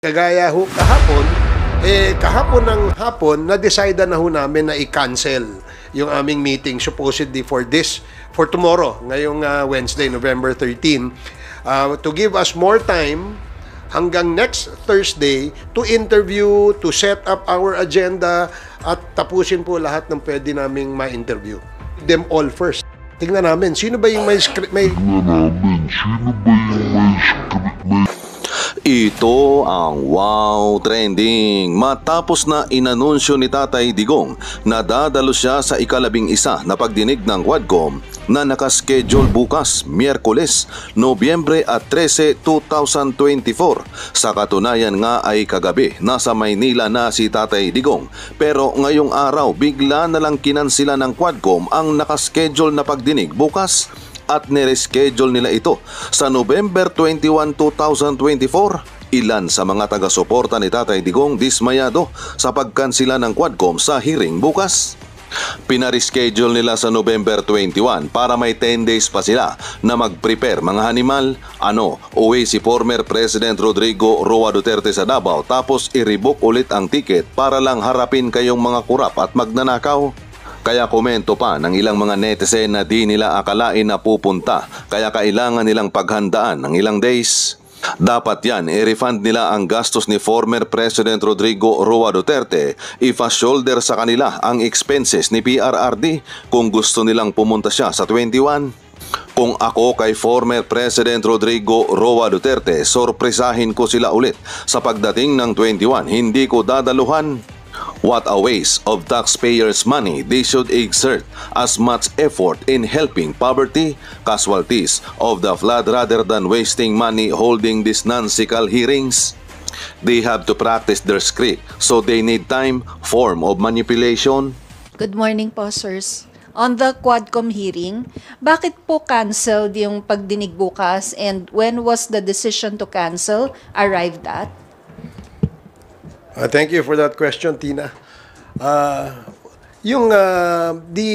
Kagaya ho kahapon ng hapon, na-decide na ho namin na i-cancel yung aming meeting supposedly for tomorrow, ngayong Wednesday, November 13, to give us more time hanggang next Thursday to interview, to set up our agenda, at tapusin po lahat ng pwede naming ma-interview. Them all first. Tingnan namin, sino ba yung may script? Ito ang Wow Trending. Matapos na inanunsyo ni Tatay Digong na dadalo siya sa ika-11 na pagdinig ng Quadcom na nakaschedule bukas, Miyerkules, Nobyembre 13, 2024. Sa katunayan nga ay kagabi, nasa Maynila na si Tatay Digong. Pero ngayong araw, bigla na lang kinansila ng Quadcom ang nakaschedule na pagdinig bukas at nireschedule nila ito sa November 21, 2024. Ilan sa mga taga-suporta ni Tatay Digong dismayado sa pagkansila ng Quadcom sa hearing bukas. Pinareschedule nila sa November 21 para may 10 days pa sila na mag-prepare mga animal. Uwi si former President Rodrigo Roa Duterte sa Davao tapos i-rebook ulit ang ticket para lang harapin kayong mga kurap at magnanakaw. Kaya komento pa ng ilang mga netizen na di nila akalain na pupunta, kaya kailangan nilang paghandaan ng ilang days. Dapat yan, i-refund nila ang gastos ni former President Rodrigo Roa Duterte, ifa-shoulder sa kanila ang expenses ni PRRD kung gusto nilang pumunta siya sa 21. Kung ako kay former President Rodrigo Roa Duterte, sorpresahin ko sila ulit sa pagdating ng 21, hindi ko dadaluhan. What a waste of taxpayers' money. They should exert as much effort in helping poverty casualties of the flood rather than wasting money holding these nonsensical hearings. They have to practice their script, so they need time, form of manipulation. Good morning po, sirs. On the Quadcom hearing, bakit po canceled yung pagdinig bukas, and when was the decision to cancel arrived at? Thank you for that question, Tina. The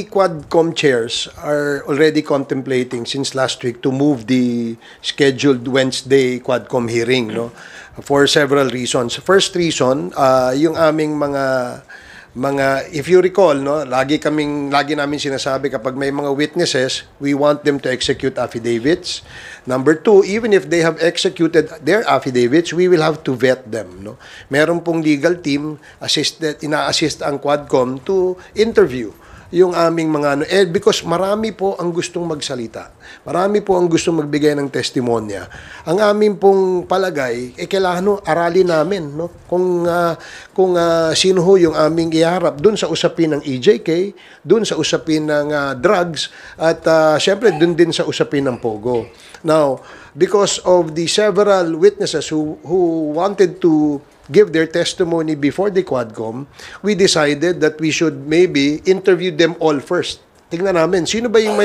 Quadcom chairs are already contemplating since last week to move the scheduled Wednesday Quadcom hearing, no, for several reasons. First reason, yung aming mga, if you recall, no, lagi namin sinasabi kapag may mga witnesses, we want them to execute affidavits. Number two, even if they have executed their affidavits, we will have to vet them, no. Meron pong legal team ina-assist ang Quadcom to interview yung aming mga because marami po ang gustong magsalita. Marami po ang gustong magbigay ng testimonya. Ang aming pong palagay, kailangan aralin namin, no? Kung sino ho yung aming iharap dun sa usapin ng EJK, dun sa usapin ng drugs, at syempre dun din sa usapin ng Pogo. Now, because of the several witnesses who wanted to give their testimony before the Quadcom, we decided that we should maybe interview them all first. Tingnan namin, sino ba yung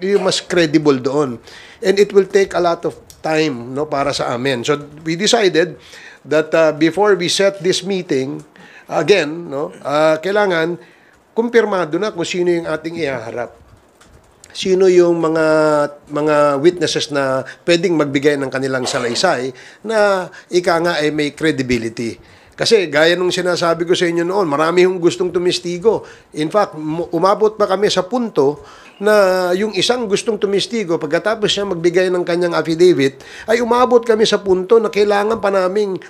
yung mas credible doon? And it will take a lot of time, no, para sa amin. So we decided that before we set this meeting, again, no, kailangan kumpirmado na kung sino yung ating ihaharap. Sino yung mga witnesses na pwedeng magbigay ng kanilang salaysay na ika nga ay may credibility. Kasi gaya nung sinasabi ko sa inyo noon, marami yung gustong tumistigo. In fact, umabot pa kami sa punto na yung isang gustong tumistigo, pagkatapos siya magbigay ng kanyang affidavit, ay umabot kami sa punto na kailangan pa naming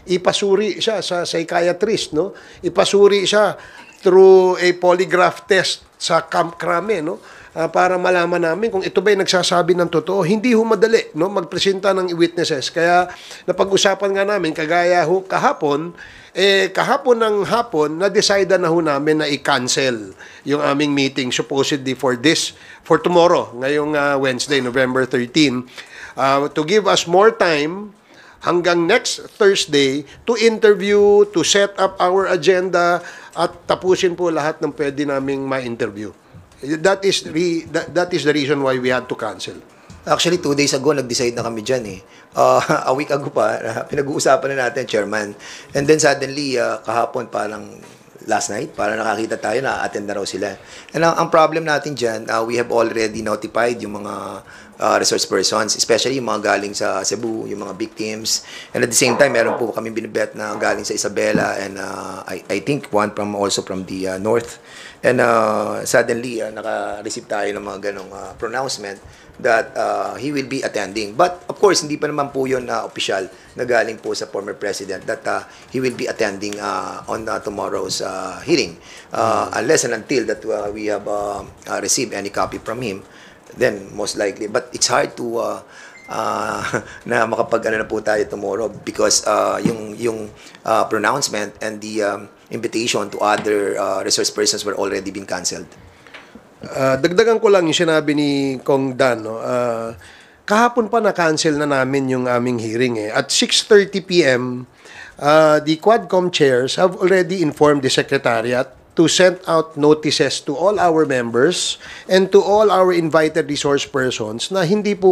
ipasuri siya sa psychiatrist, no? Ipasuri siya through a polygraph test sa Camp Crame, no? Para malaman namin kung ito ba'y nagsasabi ng totoo. Hindi ho madali, no, magpresenta ng witnesses. Kaya napag-usapan nga namin, kagaya ho kahapon ng hapon, na-decide na ho namin na i-cancel yung aming meeting supposedly for tomorrow, ngayong Wednesday, November 13, to give us more time hanggang next Thursday to interview, to set up our agenda, at tapusin po lahat ng pwede naming ma-interview. That is the reason why we had to cancel. Actually, 2 days ago, nag-decide na kami dyan eh. A week ago pa, pinag-uusapan na natin, Chairman. And then suddenly, kahapon parang last night, para nakakita tayo na attend na raw sila. And ang problem natin dyan, we have already notified yung mga resource persons, especially yung mga galing sa Cebu, yung mga victims. And at the same time, meron po kami binibet na galing sa Isabela and I think one also from the north. And suddenly, naka-receive tayo ng mga ganong pronouncement that he will be attending. But of course, hindi pa naman po yun official na galing po sa former president that he will be attending on tomorrow's hearing. Unless and until that we have received any copy from him, then most likely. But it's hard to na makapag-ano na po tayo tomorrow because yung pronouncement and the invitation to other resource persons were already been canceled. Dagdagan ko lang yung sinabi ni Kong Dan. No? Kahapon pa na-cancel na namin yung aming hearing. At 6:30 p.m., the Quadcom chairs have already informed the Secretariat to send out notices to all our members and to all our invited resource persons na hindi po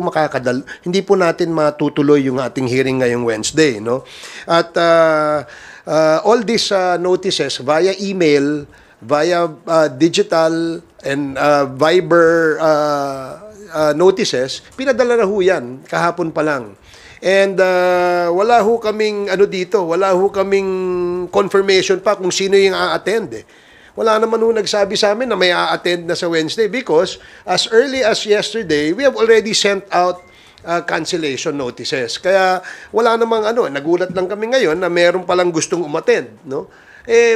hindi po natin matutuloy yung ating hearing ngayong Wednesday, no? At all these notices via email, via digital and Viber notices, pinadala na ho yan kahapon pa lang. And wala ho kaming wala ho kaming confirmation pa kung sino yung a-attend. Wala naman ho nagsabi sa amin na may a-attend na sa Wednesday because as early as yesterday, we have already sent out cancellation notices. Kaya wala namang nagulat lang kami ngayon na meron palang gustong umattend, no?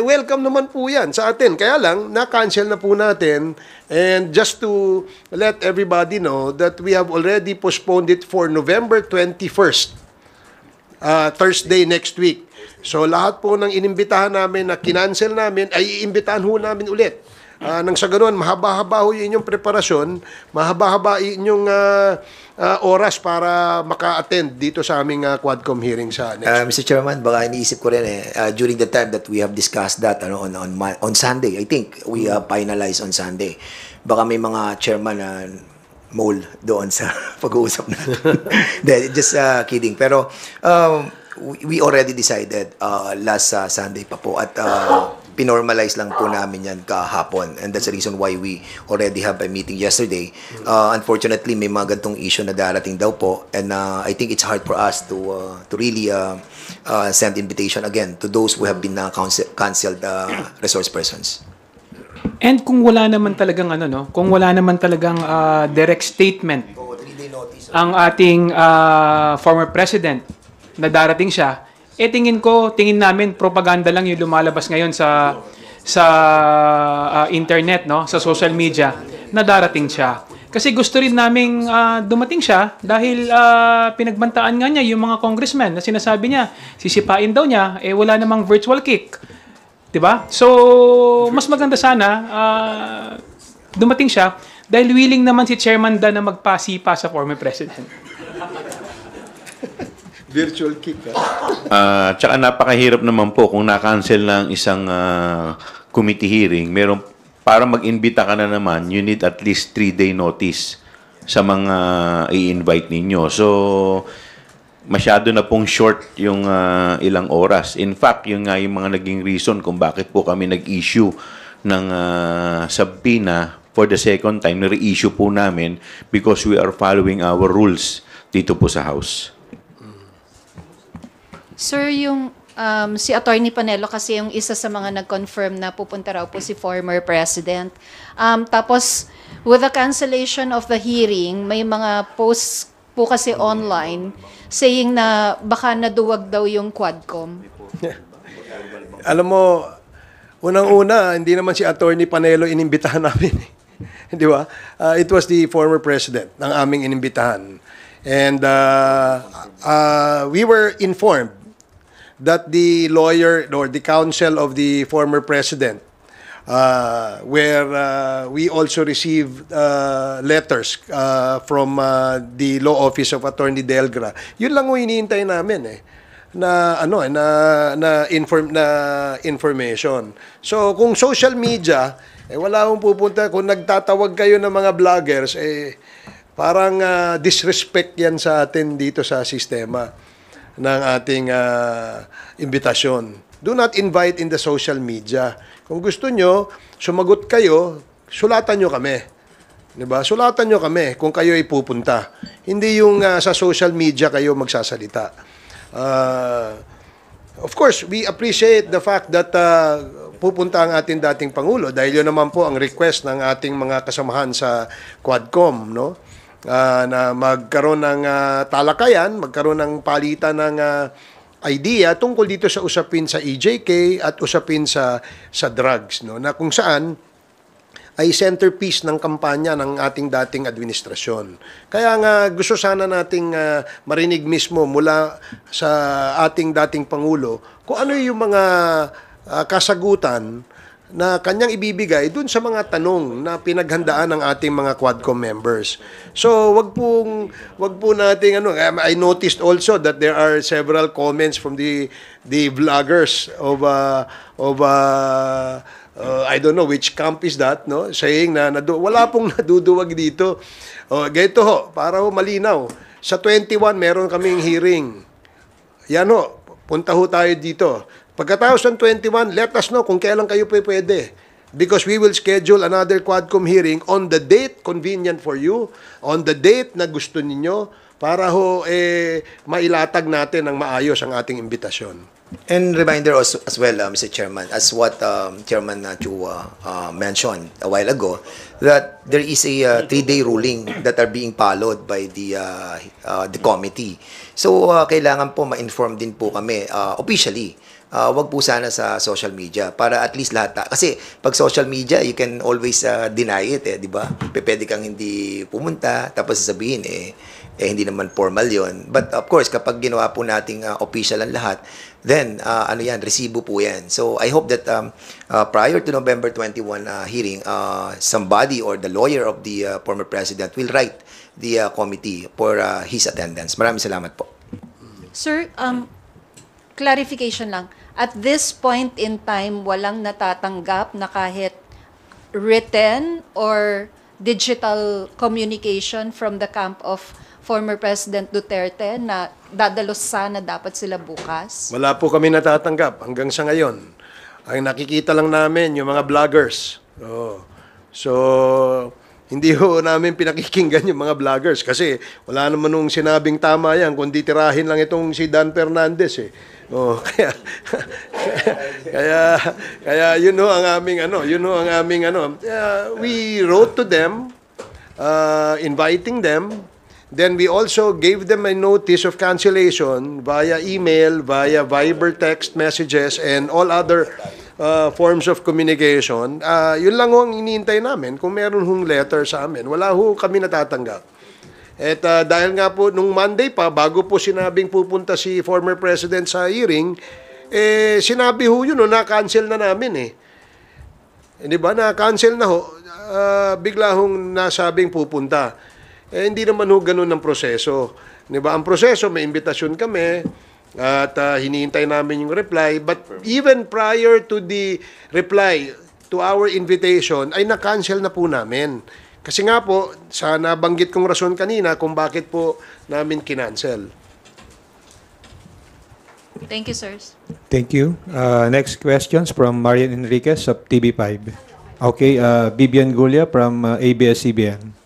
Welcome naman po yan sa atin. Kaya lang, na-cancel na po natin. And just to let everybody know that we have already postponed it for November 21st, Thursday next week. So lahat po ng inimbitahan namin na kinancel namin, ay iimbitahan ho namin ulit. Nang sa ganoon, mahaba-haba ho yung inyong preparasyon, mahaba-haba inyong oras para maka-attend dito sa aming Quadcom hearing sa next week. Mr. Chairman, baka iniisip ko rin during the time that we have discussed that on Sunday, I think we finalized on Sunday. Baka may mga chairman na mole doon sa pag-uusap natin. Just kidding. Pero we already decided last Sunday pa po at pinormalize lang po namin yan kahapon, and that's the reason why we already have a meeting yesterday. Unfortunately, may mga gantong issue na darating daw po, and I think it's hard for us to really send invitation again to those who have been canceled resource persons. And kung wala naman talagang kung wala naman talagang direct statement ang ating former president na darating siya, tingin namin propaganda lang yung lumalabas ngayon sa internet, no, sa social media na darating siya. Kasi gusto rin naming dumating siya dahil pinagbantaan nga niya yung mga congressmen na sinasabi niya, sisipain daw niya, wala namang virtual kick. 'Di ba? So, mas maganda sana dumating siya dahil willing naman si Chairman Dan na magpasipa sa former president. Virtual kick. Tsaka napakahirap naman po kung na-cancel ng isang committee hearing. Para mag-imbita ka na naman, you need at least 3-day notice sa mga i-invite ninyo. So, masyado na pong short yung ilang oras. In fact, yung mga naging reason kung bakit po kami nag-issue ng subpoena for the second time, na-reissue po namin because we are following our rules dito po sa House. Sir, yung si Attorney Panelo kasi yung isa sa mga nag-confirm na pupunta raw po si former president. Tapos, with the cancellation of the hearing, may mga posts po kasi online saying na baka naduwag daw yung Quadcom. Alam mo, unang-una, hindi naman si Attorney Panelo inimbitahan namin. Di ba? It was the former president ng aming inimbitahan. And we were informed that the lawyer or the counsel of the former president, where we also received letters from the law office of Attorney Delgra. Yun lang yung hinihintay namin na information. So kung social media, wala akong pupunta. Kung nagtatawag kayo ng mga vloggers, parang disrespect yan sa atin dito sa sistema ng ating imbitasyon. Do not invite in the social media. Kung gusto nyo, sumagot kayo, sulatan nyo kami. Diba? Sulatan nyo kami kung kayo ay pupunta. Hindi yung sa social media kayo magsasalita. Of course, we appreciate the fact that pupunta ang ating dating Pangulo dahil yun naman po ang request ng ating mga kasamahan sa Quadcom, no? Na magkaroon ng talakayan, magkaroon ng palitan ng idea tungkol dito sa usapin sa EJK at usapin sa drugs, no? Na kung saan ay centerpiece ng kampanya ng ating dating administrasyon. Kaya nga gusto sana nating marinig mismo mula sa ating dating Pangulo kung ano yung mga kasagutan na kanyang ibibigay dun sa mga tanong na pinaghandaan ng ating mga Quadcom members. So, wag po nating I noticed also that there are several comments from the vloggers of I don't know which camp is that, no? Saying na wala pong naduduwag dito. Ganito ho, para ho malinaw. Sa 21, meron kaming hearing. Yan ho, punta ho tayo dito. Pagkatapos ng 21, let us know kung kailan kayo pwede. Because we will schedule another Quadcom hearing on the date convenient for you, on the date na gusto ninyo, para ho mailatag natin ng maayos ang ating imbitasyon. And reminder also as well, Mr. Chairman, as what Chairman Chu mentioned a while ago, that there is a 3-day ruling that are being followed by the committee. So kailangan po ma-inform din po kami officially. Wag po sana sa social media para at least lahat. Kasi pag social media, you can always deny it, di ba? Pwede kang hindi pumunta, tapos sasabihin, hindi naman formal yon. But of course, kapag ginawa po nating official ang lahat, then resibo po yan. So I hope that prior to November 21 hearing, somebody or the lawyer of the former president will write the committee for his attendance. Maraming salamat po. Sir, clarification lang. At this point in time, walang natatanggap na kahit written or digital communication from the camp of former President Duterte na dadalos sana dapat sila bukas? Wala po kami natatanggap hanggang sa ngayon. Ang nakikita lang namin yung mga vloggers. So, hindi ho namin pinakikinggan yung mga vloggers kasi wala naman nung sinabing tama yan kundi tirahin lang itong si Dan Fernandez kaya yun ho ang aming we wrote to them inviting them. Then we also gave them a notice of cancellation via email, via Viber text messages, and all other forms of communication. Yun lang ho ang iniintay namin. Kung meron hong letter sa amin, wala ho kami natatanggap. At dahil nga po, nung Monday pa, bago po sinabing pupunta si former President sa hearing, sinabi ho yun, na-cancel na namin Di ba? Na-cancel na ho. Bigla hong nasabing pupunta. Hindi naman ho ganun ang proseso. Di ba? Ang proseso, may imbitasyon kami at hinihintay namin yung reply. But even prior to the reply to our invitation, ay na-cancel na po namin. Kasi nga po, sa nabanggit kong rason kanina kung bakit po namin kinancel. Thank you, sirs. Thank you. Next questions from Marian Enriquez of TV5. Okay, Bibian Gulia from ABS-CBN.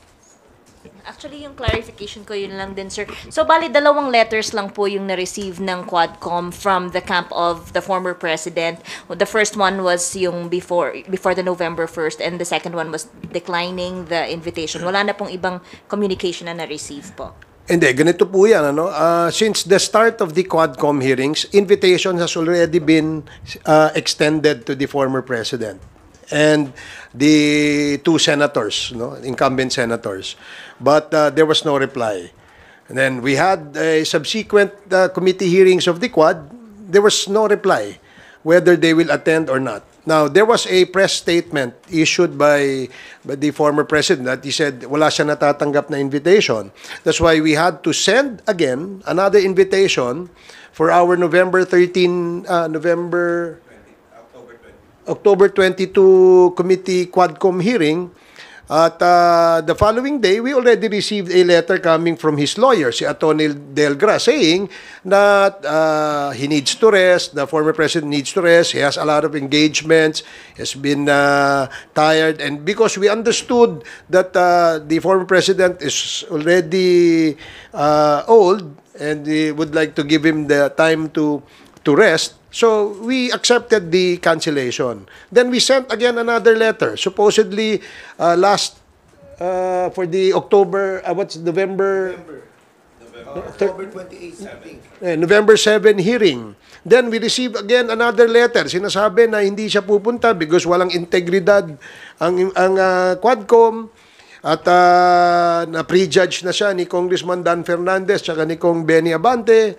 Actually, yung clarification ko yun lang din, sir. So, bali, 2 letters lang po yung na-receive ng Quadcom from the camp of the former president. The first one was yung before the November 1st and the second one was declining the invitation. Wala na pong ibang communication na na-receive po. Hindi, ganito po yan. Since the start of the Quadcom hearings, invitation has already been extended to the former president and the 2 senators, incumbent senators. But there was no reply. And then we had subsequent committee hearings of the Quad. There was no reply whether they will attend or not. Now, there was a press statement issued by the former president that he said wala siya natatanggap na invitation. That's why we had to send again another invitation for our October 22 committee Quadcom hearing At the following day, we already received a letter coming from his lawyer, si Atty. Delgra, saying that he needs to rest, the former president needs to rest, he has a lot of engagements, has been tired, and because we understood that the former president is already old, and we would like to give him the time to rest, so we accepted the cancellation. Then we sent again another letter, supposedly for the October, October 28th. November 7 hearing. Then we received again another letter. Sinasabi na hindi siya pupunta because walang integridad ang Quadcom at na-prejudge na siya ni Congressman Dan Fernandez tsaka ni Kong Benny Abante.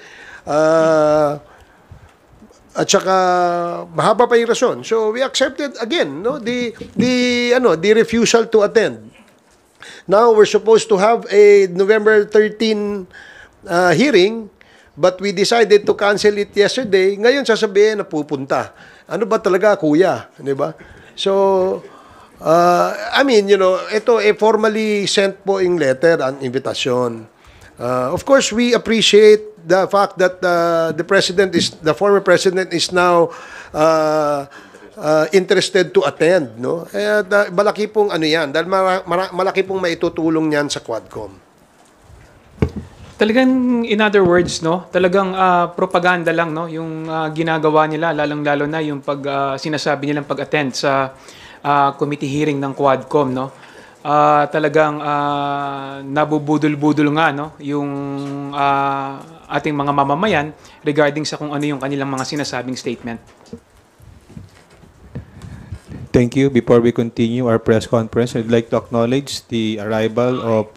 At saka mahaba pa yung rason. So we accepted again the refusal to attend. Now we're supposed to have a November 13 hearing, but we decided to cancel it yesterday. Ngayon sasabihin na pupunta. Ano ba talaga, kuya? Di ba? So ito formally sent po yung letter, an invitation. Of course, we appreciate the fact that the former president is now interested to attend, no? Malaki pong yan, dahil malaki pong maitutulong niyan sa Quadcom. Talagang, in other words, no, talagang propaganda lang, no, yung ginagawa nila, lalong-lalo na yung sinasabi nilang pag-attend sa committee hearing ng Quadcom, no. Talagang nabubudol-budol nga, no, yung ating mga mamamayan regarding sa kung ano yung kanilang mga sinasabing statement. Thank you. Before we continue our press conference, I'd like to acknowledge the arrival of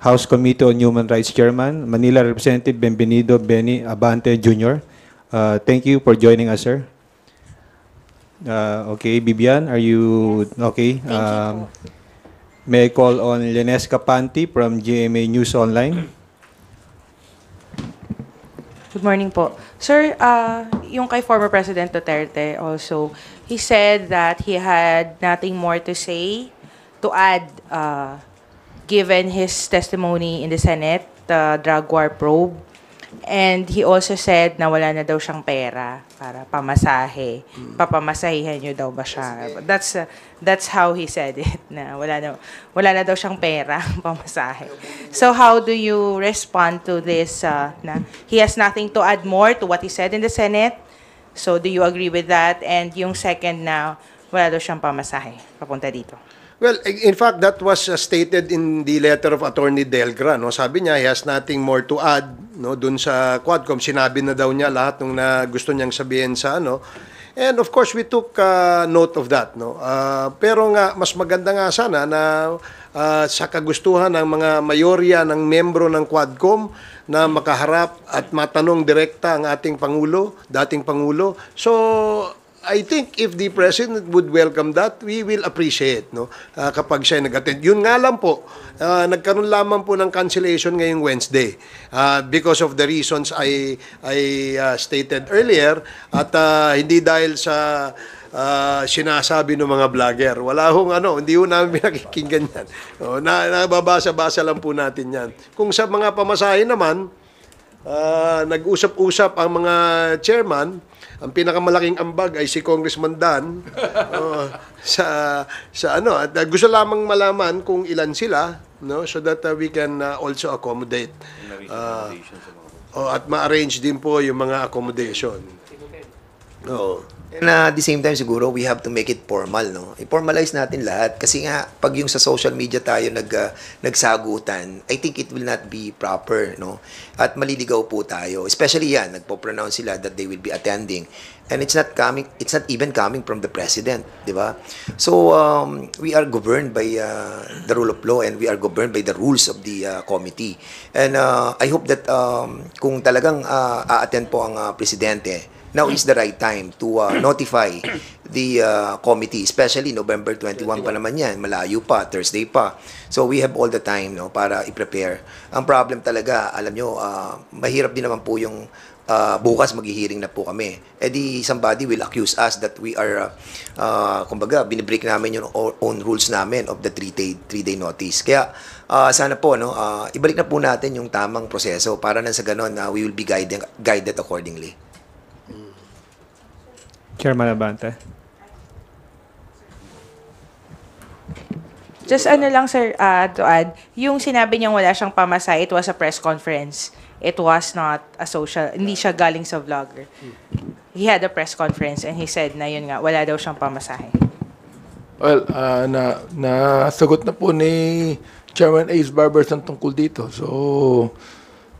House Committee on Human Rights Chairman, Manila Representative Bienvenido Benny Abante Jr. Thank you for joining us, sir. Okay, Bibian, are you okay? May I call on Lenesca Panti from GMA News Online? Good morning po. Sir, yung kay former President Duterte also, he said that he had nothing more to say, to add, given his testimony in the Senate, the drug war probe. And he also said na wala na daw siyang pera para pamasahe. Papamasahihan niyo daw ba siya? That's how he said it, na wala na daw siyang pera pamasahe. So how do you respond to this na he has nothing to add more to what he said in the Senate? So do you agree with that? And yung second na wala daw siyang pamasahe papunta dito? Well, in fact, that was stated in the letter of Attorney Delgra. No? Sabi niya, he has nothing more to add, no? Dun sa Quadcom. Sinabi na daw niya lahat ng gusto niyang sabihin sa ano. And of course, we took note of that. No? Pero nga, mas maganda nga sana na sa kagustuhan ng mga mayorya ng membro ng Quadcom na makaharap at matanong direkta ang ating Pangulo, dating Pangulo. So, I think if the President would welcome that, we will appreciate, no? Kapag siya nag-attend. Yun nga lang po, nagkaroon lamang po ng cancellation ngayong Wednesday because of the reasons I stated earlier at hindi dahil sa sinasabi ng mga vlogger. Wala hong hindi ho namin pinakikinggan yan. Nababasa-basa lang po natin yan. Kung sa mga pamasahe naman, nag-usap-usap ang mga chairman. Ang pinakamalaking ambag ay si Congressman Dan at gusto lamang malaman kung ilan sila, no, so that we can also accommodate at ma-arrange din po yung mga accommodation. And at the same time, siguro, we have to make it formal, no? I-formalize natin lahat. Kasi nga, pag yung sa social media tayo nagsagutan, I think it will not be proper, no? At maliligaw po tayo. Especially yan, nagpo-pronounce sila that they will be attending. And it's not even coming from the president, di ba? So, we are governed by the rule of law and we are governed by the rules of the committee. And I hope that kung talagang a-attend po ang presidente, now is the right time to notify the committee, especially November 21 pa naman yan, malayo pa, Thursday pa. So we have all the time, no, para i-prepare. Ang problem talaga, alam nyo, mahirap din naman po yung bukas maghihiring na po kami. Di somebody will accuse us that we are, kumbaga, binibreak namin yung own rules namin of the 3-day notice. Kaya, sana po, no, ibalik na po natin yung tamang proseso para nang sa ganon, we will be guided accordingly. Chairman Abante. Just ano lang, sir, to add, yung sinabi niyang wala siyang pamasahe, it was a press conference. It was not a social, hindi siya galing sa vlogger. He had a press conference and he said na yun nga, wala daw siyang pamasahe. Well, nasagot na po ni Chairman Ace Barberson tungkol dito. So,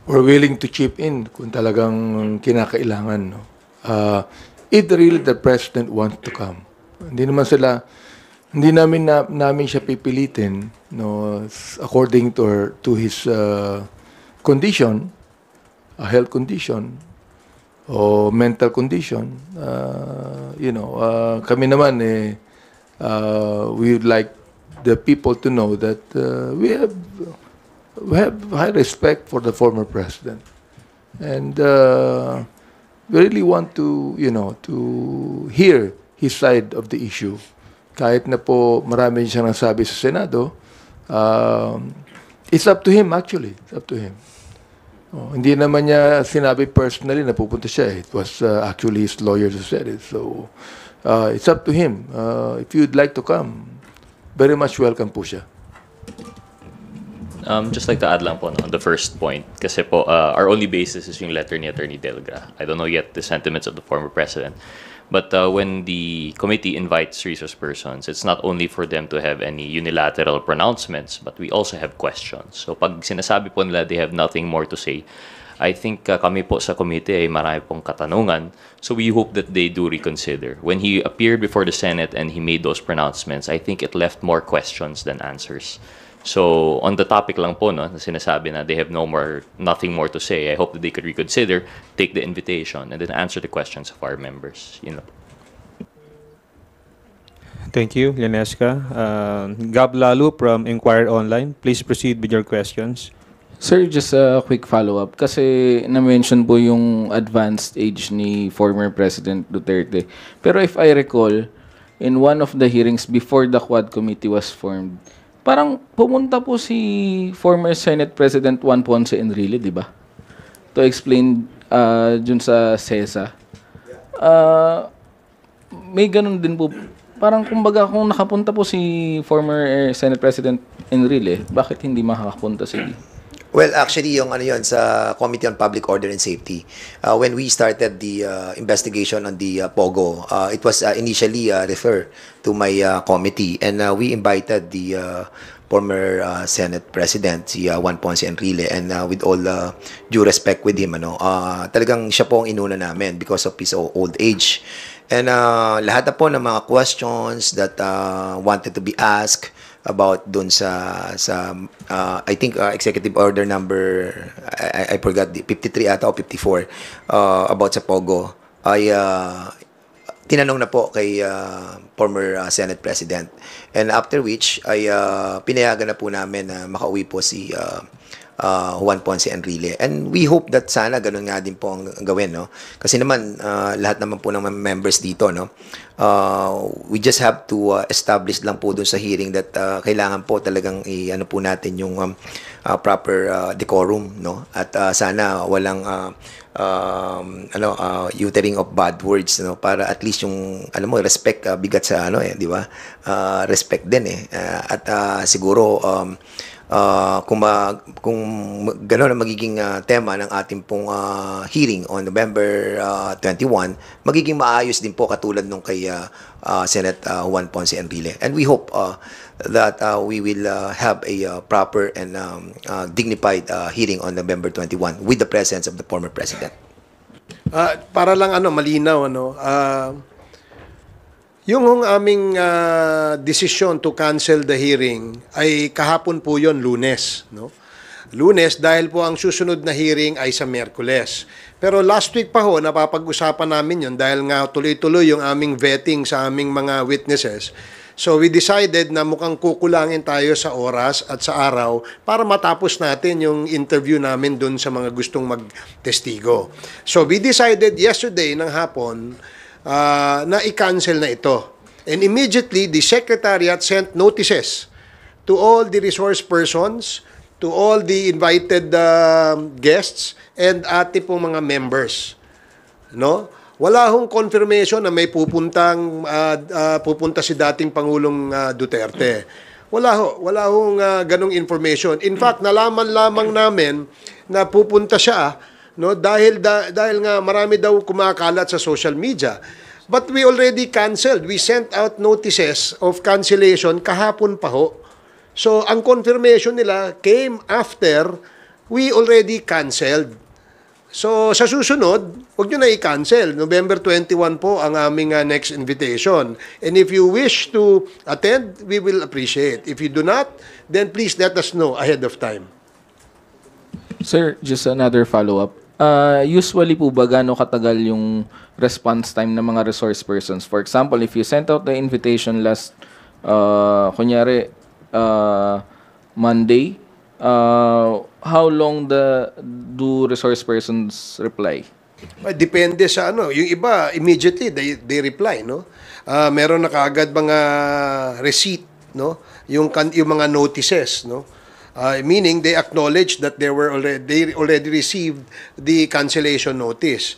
we're willing to chip in kung talagang kinakailangan. No? If really the President wants to come. Hindi namin siya pipilitin, no, according to his condition, a health condition o mental condition. Kami naman we would like the people to know that we have high respect for the former president, and we really want to hear his side of the issue. Kahit na po marami siyang nasabi sa Senado, it's up to him actually. It's up to him. Hindi naman niya sinabi personally na pupunta siya. It was actually his lawyers who said it. So, it's up to him. If you'd like to come, very much welcome po siya. Just like to add lang po on the first point, kasi po our only basis is yung letter ni Attorney Delgra. I don't know yet the sentiments of the former president. But when the committee invites resource persons, it's not only for them to have any unilateral pronouncements, but we also have questions. So pag sinasabi po nila they have nothing more to say, I think kami po sa committee ay marami pong katanungan. So we hope that they do reconsider. When he appeared before the Senate and he made those pronouncements, I think it left more questions than answers. So on the topic lang po, no, na sinasabi na they have nothing more to say, I hope that they could reconsider, take the invitation, and then answer the questions of our members. Yun lang po. Thank you, Lenesca. Gab Lalu from Inquirer Online. Please proceed with your questions. Sir, just a quick follow-up. Kasi na-mention po yung advanced age ni former President Duterte. Pero if I recall, in one of the hearings before the Quad Committee was formed, parang pumunta po si former Senate President Juan Ponce Enrile, di ba? To explain dun sa CESA. May ganun din po. Parang kumbaga kung nakapunta po si former Senate President Enrile, bakit hindi makakapunta si... Well, actually, yung sa Committee on Public Order and Safety, when we started the investigation on the POGO, it was initially referred to my committee, and we invited the former Senate President, si Juan Ponce Enrile, and with all due respect with him, talagang siya po ang inuna namin because of his old age. And lahat na po ng mga questions that wanted to be asked about dun sa I think executive order number I forgot, 53 ata o 54 about sa POGO ay tinanong na po kay former Senate President, and after which ay pinayagan na po namin na makauwi po si Juan Ponce Enrile, and we hope that sana ganun nga din po ang gawin, no, kasi naman lahat naman po ng members dito, no, we just have to establish lang po dun sa hearing that kailangan po talagang ano po natin yung proper decorum, no, at sana walang uttering of bad words, no, para at least yung respect, bigat sa di ba, respect din at siguro kung gano'n ang magiging tema ng ating pong hearing on November 21, magiging maayos din po katulad nung kay Senate Juan Ponce Enrile. And we hope that we will have a proper and dignified hearing on November 21 with the presence of the former President. Para lang malinaw, yung aming decision to cancel the hearing ay kahapon po yon, Lunes, no? Lunes dahil po ang susunod na hearing ay sa Miyerkules. Pero last week pa ho napapag-usapan namin yon dahil nga tuloy-tuloy yung aming vetting sa aming mga witnesses. So we decided na mukhang kukulangin tayo sa oras at sa araw para matapos natin yung interview namin dun sa mga gustong magtestigo. So we decided yesterday ng hapon na i-cancel na ito. And immediately, the Secretariat sent notices to all the resource persons, to all the invited guests, and ati pong mga members. No? Wala hong confirmation na may pupunta si dating Pangulong Duterte. Wala hong ganong information. In fact, nalaman lamang namin na pupunta siya, no, dahil nga marami daw kumakalat sa social media. But we already canceled. We sent out notices of cancellation kahapon pa ho. So ang confirmation nila came after we already canceled. So, sa susunod, huwag nyo na i-cancel. November 21 po ang aming next invitation. And if you wish to attend, we will appreciate. If you do not, then please let us know ahead of time. Sir, just another follow-up. Usually po ba gaano katagal yung response time ng mga resource persons? For example, if you sent out the invitation last, kunyari, Monday, how long do resource persons reply? Depende sa ano. Yung iba, immediately, they reply, no? Meron na kaagad mga receipt, no? Yung mga notices, no? Meaning, they acknowledge that they already received the cancellation notice.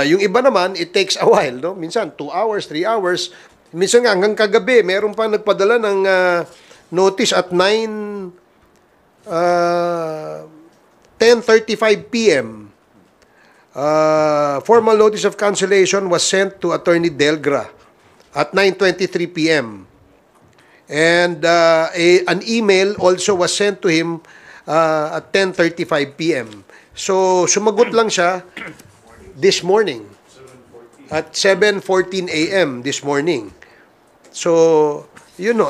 Yung iba naman, it takes a while, no? Minsan, 2 hours, 3 hours. Minsan nga, hanggang kagabi, meron pang nagpadala ng notice at 10:35 p.m. Formal notice of cancellation was sent to Attorney Delgra at 9:23 p.m. And an email also was sent to him at 10:35 p.m. So, sumagot lang siya this morning at 7:14 a.m. this morning. So, you know,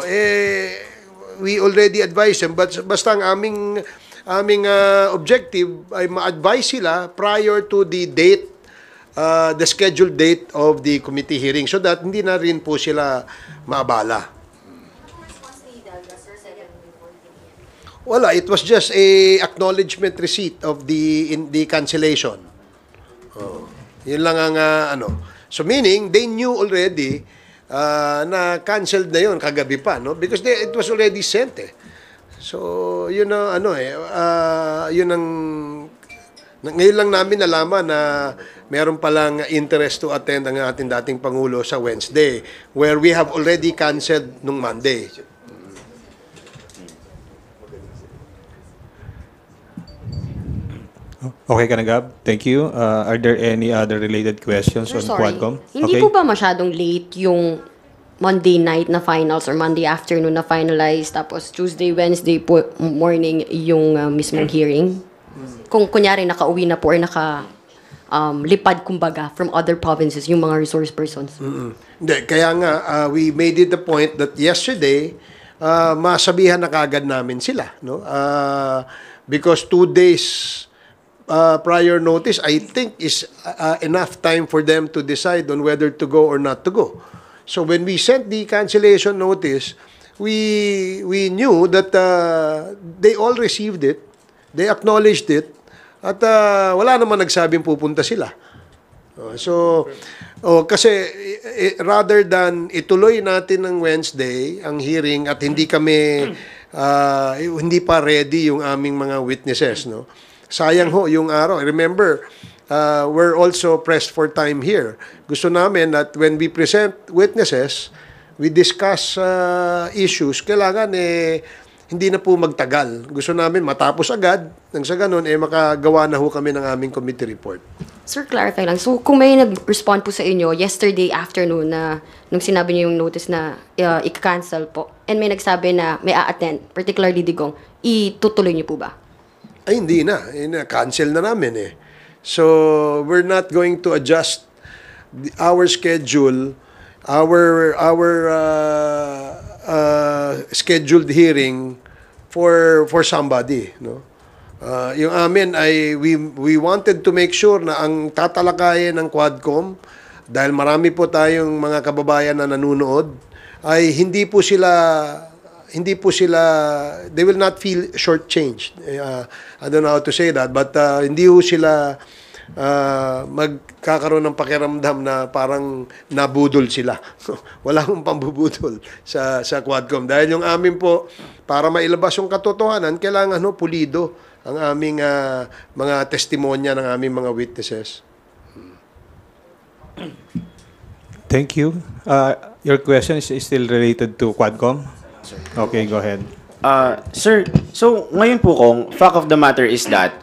we already advised them, but basta ang aming objective ay ma-advise sila prior to the date, the scheduled date of the committee hearing so that hindi na rin po sila maabala. Wala, it was just a acknowledgement receipt of the cancellation. Yun lang ang ano. So meaning, they knew already na canceled na yun kagabi pa, no? Because it was already sent eh. So, yun ang ano eh, yun ang ngayon lang namin nalaman na meron palang interest to attend ang ating dating Pangulo sa Wednesday where we have already canceled nung Monday. Okay ka na, Gab? Thank you. Are there any other related questions on Quadcom? Hindi po ba masyadong late yung Monday night na finals or Monday afternoon na finalize tapos Tuesday, Wednesday po morning yung mismong hearing? Kung kunyari nakauwi na po or lipad kumbaga from other provinces yung mga resource persons. Hindi, kaya nga we made it the point that yesterday masabihan na kagad namin sila, no? Because 2 days prior notice, I think, is enough time for them to decide on whether to go or not to go. So when we sent the cancellation notice, we knew that they all received it, they acknowledged it, at wala naman nagsabing pupunta sila. Kasi rather than ituloy natin ng Wednesday ang hearing at hindi pa ready yung aming mga witnesses, no? Sayang ho yung araw. Remember, we're also pressed for time here. Gusto namin that when we present witnesses, we discuss issues. Kailangan hindi na po magtagal. Gusto namin matapos agad. Nang sa ganun, makagawa na ho kami ng aming committee report. Sir, clarify lang. So, kung may nag-respond po sa inyo yesterday afternoon na nung sinabi niyo yung notice na i-cancel po, and may nagsabi na may a-attend, particularly Digong, itutuloy niyo po ba? Ay, hindi na. Cancel na namin eh. So, we're not going to adjust our schedule, our scheduled hearing for somebody, no? Yung amin ay we wanted to make sure na ang tatalakayin ng Quadcom dahil marami po tayong mga kababayan na nanonood ay hindi po sila they will not feel shortchanged. I don't know how to say that, but hindi po sila magkakaroon ng pakiramdam na parang nabudol sila. Wala akong pambubudol sa Quadcom. Dahil yung amin po, para mailabas yung katotohanan, kailangan pulido ang aming mga testimonya ng aming mga witnesses. Thank you. Your question is still related to Quadcom? Okay, go ahead. Sir, so ngayon po kung fact of the matter is that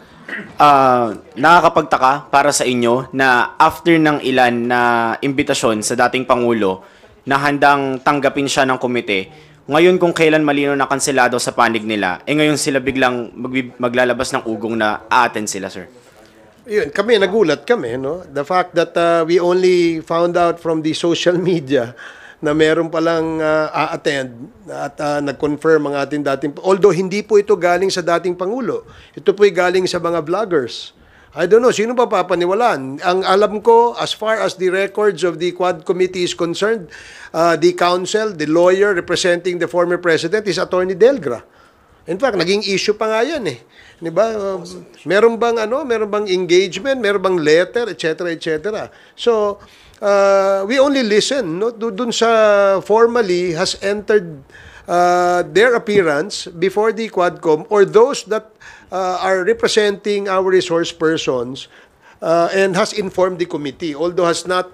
nakakapagtaka para sa inyo na after ng ilan na imbitasyon sa dating Pangulo na handang tanggapin siya ng komite, ngayon kung kailan malino na kanselado sa panig nila, ngayon sila biglang maglalabas ng ugong na aattend sila, sir? Yun, nagulat kami, no? The fact that we only found out from the social media na meron palang a-attend at nag-confirm ang ating dating, although hindi po ito galing sa dating Pangulo. Ito po'y galing sa mga vloggers. I don't know, sino ba papaniwalaan? Ang alam ko, as far as the records of the Quad Committee is concerned, the counsel, the lawyer representing the former president is Attorney Delgra. In fact, naging issue pa nga yan eh. Di ba? Meron bang engagement, meron bang letter, etc., etc. So, we only listen, no? Dun sa formally has entered their appearance before the Quadcom or those that are representing our resource persons and has informed the committee, although has not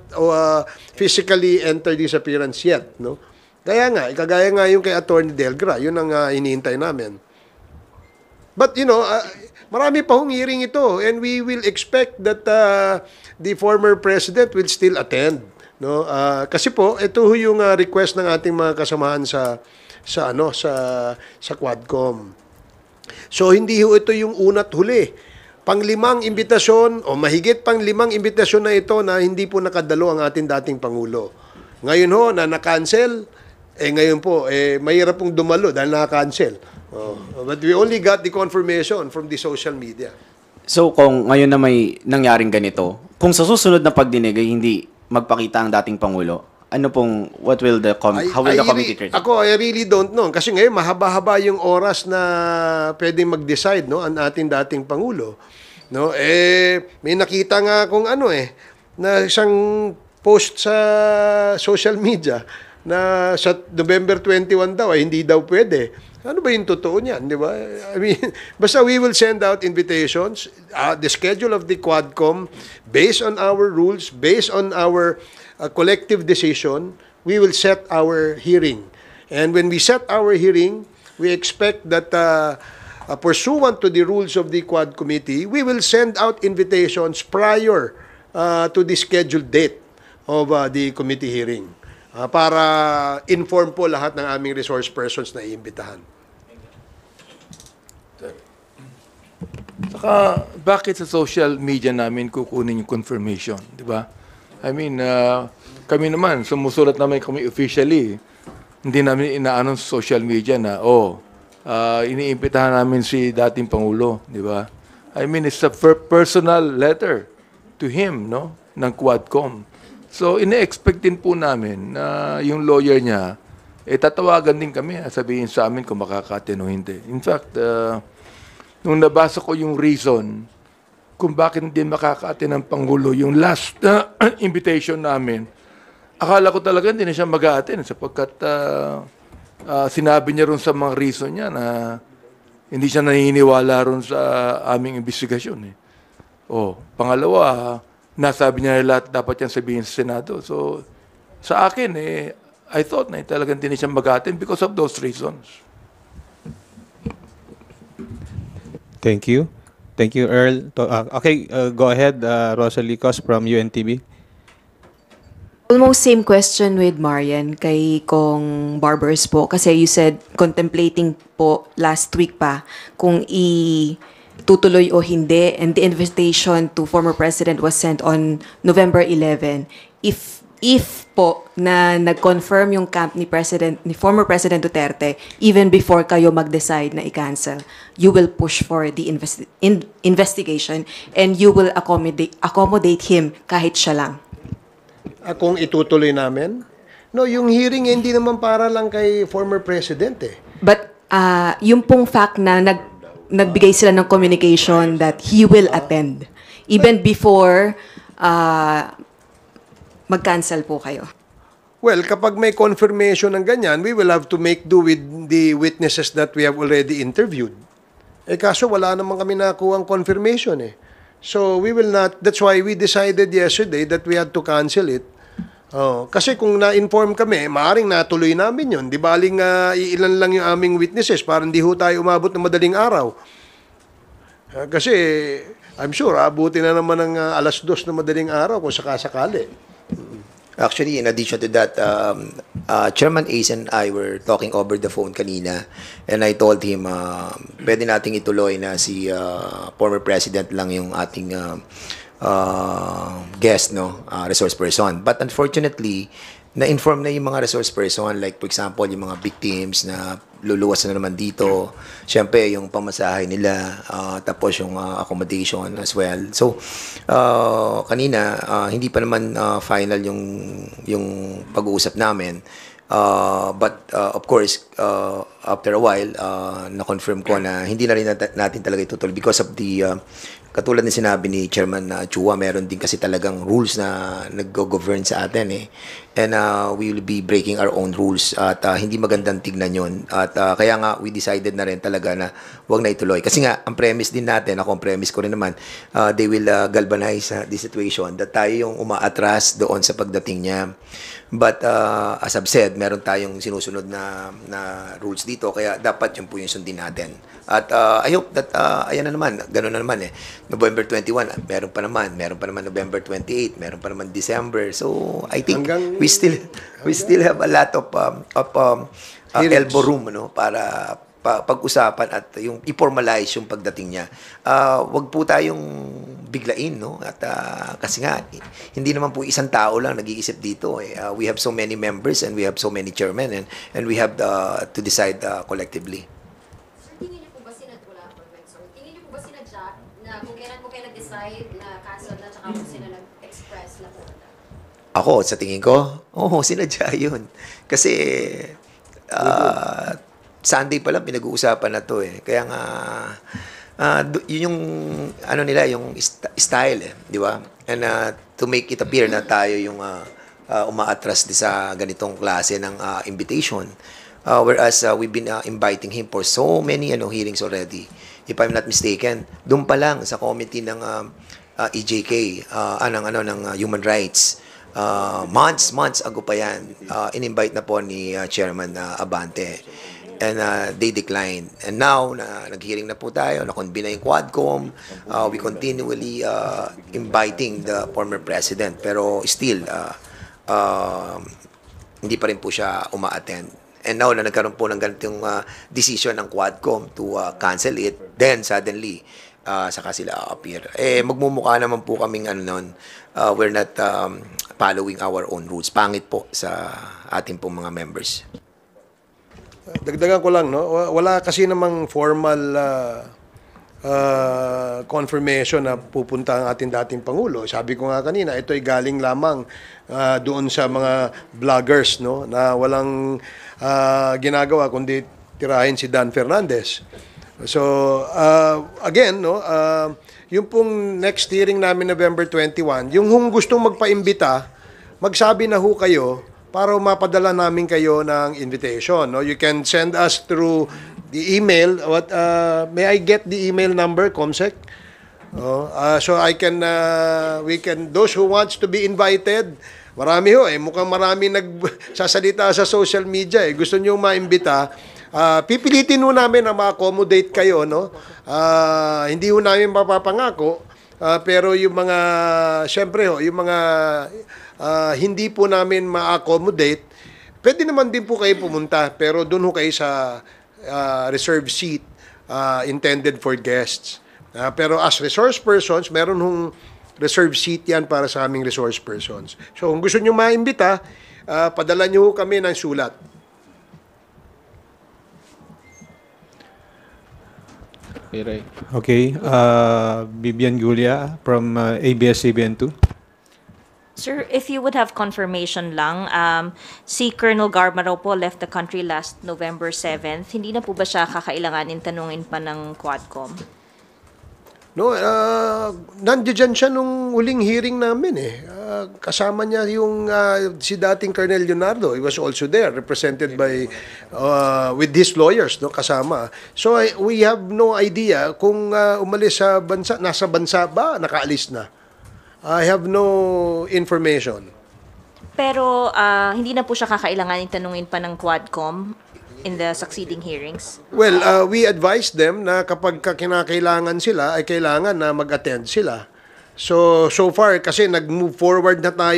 physically entered this appearance yet, no? Kagaya nga yung kay Attorney Delgra, yun ang iniintay namin. But marami pa hong hearing ito, and we will expect that the former president will still attend, no? Kasi po ito yung request ng ating mga kasamahan sa Quadcom. So hindi ito yung una't huli. Pang-5 imbitasyon o mahigit pang-5 imbitasyon na ito na hindi po nakadalo ang ating dating Pangulo. Ngayon na na-cancel, ngayon po mahirap pong dumalo dahil na-cancel. But we only got the confirmation from the social media. So kung ngayon na may nangyaring ganito, kung sa susunod na pagdinig ay hindi magpakita ang dating Pangulo, how will the committee treat it? I really don't know. Kasi ngayon, mahaba-haba yung oras na pwedeng mag-decide, no, ang ating dating Pangulo. No? May nakita nga kung na isang post sa social media na sa November 21 daw, hindi daw pwede. Ano ba yung totoo niyan, di ba? I mean, basta we will send out invitations, the schedule of the Quadcom, based on our rules, based on our collective decision, we will set our hearing. And when we set our hearing, we expect that pursuant to the rules of the Quad Committee, we will send out invitations prior to the scheduled date of the committee hearing para inform po lahat ng aming resource persons na iimbitahan. Saka, bakit sa social media namin kukunin yung confirmation, di ba? I mean, kami naman, sumusulat naman kami officially. Hindi namin inaanong sa social media na, iniimbitahan namin si dating Pangulo, di ba? I mean, it's a personal letter to him, no? Ng Quadcom. So, ine-expect din po namin na yung lawyer niya, tatawagan din kami, sabihin sa amin kung makaka-attend o hindi. In fact, nung nabasa ko yung reason kung bakit hindi makaka-attend ng Pangulo, yung last invitation namin, akala ko talaga hindi na siya mag-attend sapagkat sinabi niya ron sa mga reason niya na hindi siya naniniwala ron sa aming investigasyon. Pangalawa, nasabi niya lahat dapat yan sabihin sa Senado. So, sa akin, I thought na talagang hindi na siya mag-attend because of those reasons. Thank you. Thank you, Earl. Okay, go ahead, Rosalie Cos from UNTV. Almost same question with Marian kay Kong Barbers po. Kasi you said contemplating po last week pa kung tutuloy o hindi, and the invitation to former president was sent on November 11. If po na nag-confirm yung camp ni former President Duterte even before kayo mag-decide na i-cancel, you will push for the investigation and you will accommodate him kahit siya lang. Kung itutuloy namin, No, yung hearing hindi naman para lang kay former president eh. But yung pong fact na nagbigay sila ng communication that he will attend even before mag-cancel po kayo. Well, kapag may confirmation ng ganyan, we will have to make do with the witnesses that we have already interviewed. Eh kaso wala naman kami nakuha ang confirmation eh. So we will not, that's why we decided yesterday that we had to cancel it. Kasi kung na-inform kami, maaaring natuloy namin yun. Di baling iilan lang yung aming witnesses para hindi ho tayo umabot ng madaling araw. Kasi I'm sure abutin na naman ng 2:00 na madaling araw kung sakasakali. Actually, in addition to that, Chairman Ace and I were talking over the phone kanina, and I told him, pwede nating ituloy na si former president lang yung ating guest, no, resource person. But unfortunately, na-inform na yung mga resource person, like for example, yung mga victims na luluwas na naman dito. Siyempre, yung pamasahe nila, tapos yung accommodation as well. So, kanina, hindi pa naman final yung pag-uusap namin. But of course, after a while, na-confirm ko na hindi na rin natin talaga itutuloy because of the katulad ng sinabi ni Chairman Chua, meron din kasi talagang rules na nag-govern sa atin eh. And we will be breaking our own rules at hindi magandang tignan yun. At kaya nga we decided na rin talaga na wag na ituloy. Kasi nga, ang premise din natin, ako ang premise ko rin naman, they will galvanize the situation that tayo yung umaatras doon sa pagdating niya. But as I've said, meron tayong sinusunod na rules dito, kaya dapat yun po yung sundin natin. At I hope that, ayan na naman, gano'n na naman eh. November 21, meron pa naman November 28, meron pa naman December. So I think we still have a lot of elbow room, no, para pag-usapan at yung i-formalize yung pagdating niya. Wag po tayong biglain, no? At kasi nga hindi naman po isang tao lang nag-iisip dito eh. We have so many members and we have so many chairmen and we have to decide collectively. Tingin niyo po ba sinadya na kung kailan po kayo nag-decide na cancel na tsaka kung sila nag-express na po? Ako, sa tingin ko, sinadya yun. Kasi Sunday pa lang pinag-uusapan na to eh. Kaya nga yun yung ano nila, yung style eh, di ba? And to make it appear na tayo yung umaatras di sa ganitong klase ng invitation. Whereas we've been inviting him for so many hearings already. If I'm not mistaken, doon pa lang sa committee ng EJK, ng human rights, months ago pa yan, in-invite na po ni Chairman Abante. And they declined. And now, nag-hearing na po tayo, na-convene na yung Quadcom, we continually inviting the former president. Pero still, hindi pa rin po siya uma-attend. And now na nagkaroon po ng ganitong decision ng Quadcom to cancel it, then suddenly, saka sila appear. Magmumukha naman po kaming we're not following our own rules. Pangit po sa ating pong mga members. Dagdagan ko lang, no? Wala kasi namang formal confirmation na pupunta ang ating dating Pangulo. Sabi ko nga kanina, ito ay galing lamang doon sa mga vloggers, no? Na walang ginagawa kundi tirahin si Dan Fernandez. So, again, no? Yung pong next hearing namin November 21, yung gustong magpaimbita, magsabi na ho kayo para mapadala namin kayo ng invitation. No? You can send us through the email. May I get the email number, Comsec? So I can, those who wants to be invited, marami ho mukhang marami nagsasalita sa social media gusto nyo maimbita, pipilitin ho namin na ma-accommodate kayo, no? Hindi ho namin mapapangako, pero yung mga, syempre yung mga hindi po namin ma-accommodate, pwede naman din po kayo pumunta, pero doon ho kayo sa reserved seat intended for guests. Pero as resource persons, meron hong reserved seat yan para sa aming resource persons. So kung gusto nyo maimbita, padala nyo ho kami ng sulat. Okay. Bibian Gulia from ABS-CBN2. Sir, if you would have confirmation lang, si Colonel Garma raw po left the country last November 7th. Hindi na po ba siya kakailanganin tanungin pa ng Quadcom? No, nandiyan siya nung huling hearing namin eh. Kasama niya yung si dating Colonel Leonardo. He was also there, represented by with his lawyers, no, kasama. So we have no idea kung umalis sa bansa, nasa bansa ba, nakaalis na. I have no information. Pero hindi na po siya kakailanganin tanungin pa ng Quadcom in the succeeding hearings? Well, we advise them na kapag kinakailangan sila, ay kailangan na mag-attend sila. So far, kasi nag-move forward na tayo